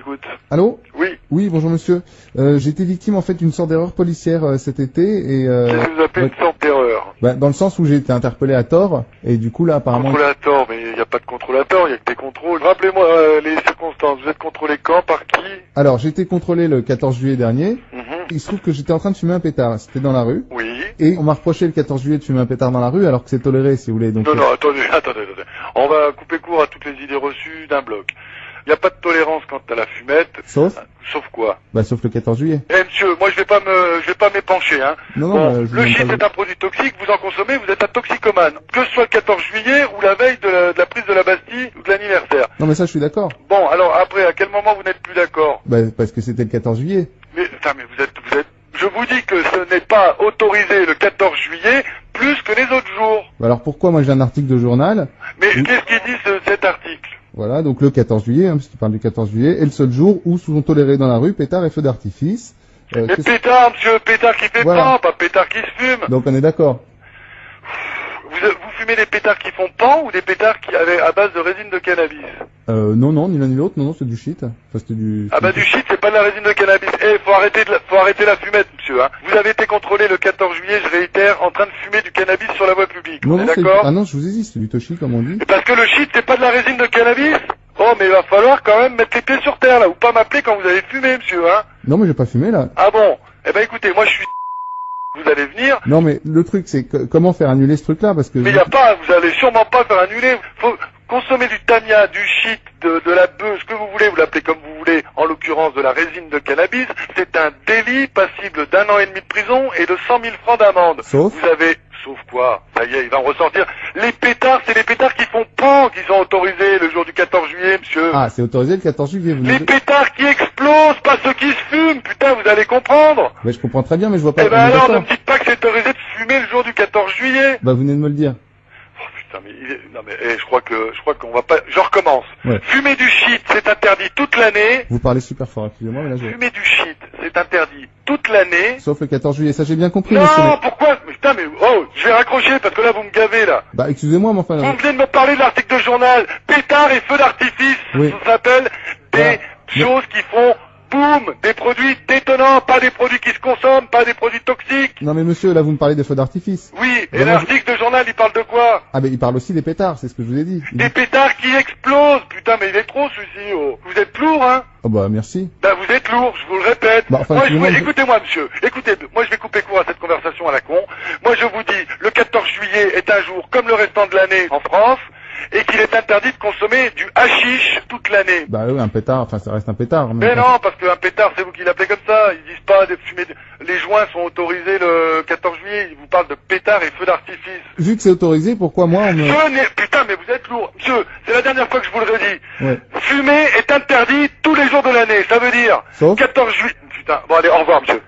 j'écoute. Allô? Oui. Oui, bonjour monsieur. J'ai été victime en fait d'une sorte d'erreur policière cet été et... Qu'est-ce que vous appelez une sorte d'erreur? Dans le sens où j'ai été interpellé à tort et du coup là apparemment... Contrôle à tort, mais il n'y a pas de contrôle à tort, il n'y a que des contrôles. Rappelez-moi les circonstances, vous êtes contrôlé quand, par qui? Alors j'ai été contrôlé le 14 juillet dernier. Il se trouve que j'étais en train de fumer un pétard, c'était dans la rue. Oui. Et on m'a reproché le 14 juillet de fumer un pétard dans la rue alors que c'est toléré si vous voulez. Donc, Non, attendez. On va couper court à toutes les idées reçues d'un bloc. Il n'y a pas de tolérance quant à la fumette. Sauf quoi? Sauf le 14 juillet. Eh monsieur, moi je vais pas m'épancher, hein. Non, le shit c'est un produit toxique, vous en consommez, vous êtes un toxicomane. Que ce soit le 14 juillet ou la veille de la prise de la Bastille ou de l'anniversaire. Non mais ça je suis d'accord. Bon, alors après, à quel moment vous n'êtes plus d'accord? Parce que c'était le 14 juillet. Mais vous êtes... Je vous dis que ce n'est pas autorisé le 14 juillet plus que les autres jours. Alors pourquoi moi j'ai un article de journal? Mais qu'est-ce qu'il dit cet article? Voilà, donc le 14 juillet, parce qu'il parle du 14 juillet, est le seul jour où sont tolérés dans la rue pétards et feux d'artifice. Mais pétard, monsieur, pétard qui fait pan, pas pétard qui se fume. Donc on est d'accord. Vous fumez des pétards qui font pan ou des pétards qui avaient à base de résine de cannabis? Non, ni l'un ni l'autre, non, c'est du shit. Enfin, c'était du... du shit, c'est pas de la résine de cannabis. Faut arrêter la fumette, monsieur, hein. Vous avez été contrôlé le 14 juillet, je réitère, en train de fumer du cannabis sur la voie publique. Non, d'accord? Ah non, je vous ai dit, c'est du toshi, comme on dit. Et parce que le shit, c'est pas de la résine de cannabis? Oh, mais il va falloir quand même mettre les pieds sur terre, là, ou pas m'appeler quand vous avez fumé, monsieur, hein. Non, mais j'ai pas fumé, là. Ah bon? Eh ben, écoutez, moi, je suis... Vous allez venir. Non, mais le truc, c'est comment faire annuler ce truc-là, parce que... Mais vous allez sûrement pas faire annuler. Faut consommer du tania, du shit, de la bœuf, ce que vous voulez, vous l'appelez comme vous voulez, en l'occurrence de la résine de cannabis. C'est un délit passible d'1 an et demi de prison et de 100 000 francs d'amende. Sauf quoi? Ça y est, il va en ressortir. Les pétards, c'est les pétards qui font pan qui sont autorisés le jour du 14 juillet, monsieur. Ah, c'est autorisé le 14 juillet, vous Les pétards qui explosent, pas ceux qui se fument, putain, vous allez comprendre. Mais je comprends très bien, mais je vois pas... Eh ben alors, ne me dites pas que c'est autorisé de fumer le jour du 14 juillet. Vous venez de me le dire. Oh putain, je crois qu'on va pas... Je recommence. Ouais. Fumer du shit, c'est interdit toute l'année. Vous parlez super fort, excusez-moi, mais là Fumer du shit, c'est interdit toute l'année. Sauf le 14 juillet, ça j'ai bien compris, non, monsieur. Pourquoi? Putain, je vais raccrocher parce que là vous me gavez, là. Excusez-moi, mais enfin... Vous venez de me parler de l'article de journal. Pétard et feux d'artifice. Oui. Ça s'appelle des choses qui font boum, des produits détonnants, pas des produits qui se consomment, pas des produits toxiques. Non mais monsieur, là vous me parlez des feux d'artifice. Oui, et l'article de journal, il parle de quoi? Ah il parle aussi des pétards, c'est ce que je vous ai dit. Des pétards qui explosent. Putain, mais il est trop celui-ci, oh. Vous êtes lourd, hein? Oh merci. Vous êtes lourd, je vous le répète. Écoutez-moi, monsieur. Écoutez, moi je vais couper court à cette conversation à la con. Moi je vous dis, le 14 juillet est un jour comme le restant de l'année en France, et qu'il est interdit de consommer du hashish toute l'année. Oui, un pétard, enfin ça reste un pétard. Mais non, parce qu'un pétard, c'est vous qui l'appelez comme ça. Ils disent pas de fumer... Les joints sont autorisés le 14 juillet. Ils vous parlent de pétards et feux d'artifice. Vu que c'est autorisé, pourquoi moi on me... Putain, mais vous êtes lourd. Monsieur, c'est la dernière fois que je vous le redis. Ouais. Fumer est interdit tous les jours de l'année. Ça veut dire... Sauf 14 juillet... Putain, bon allez, au revoir, monsieur.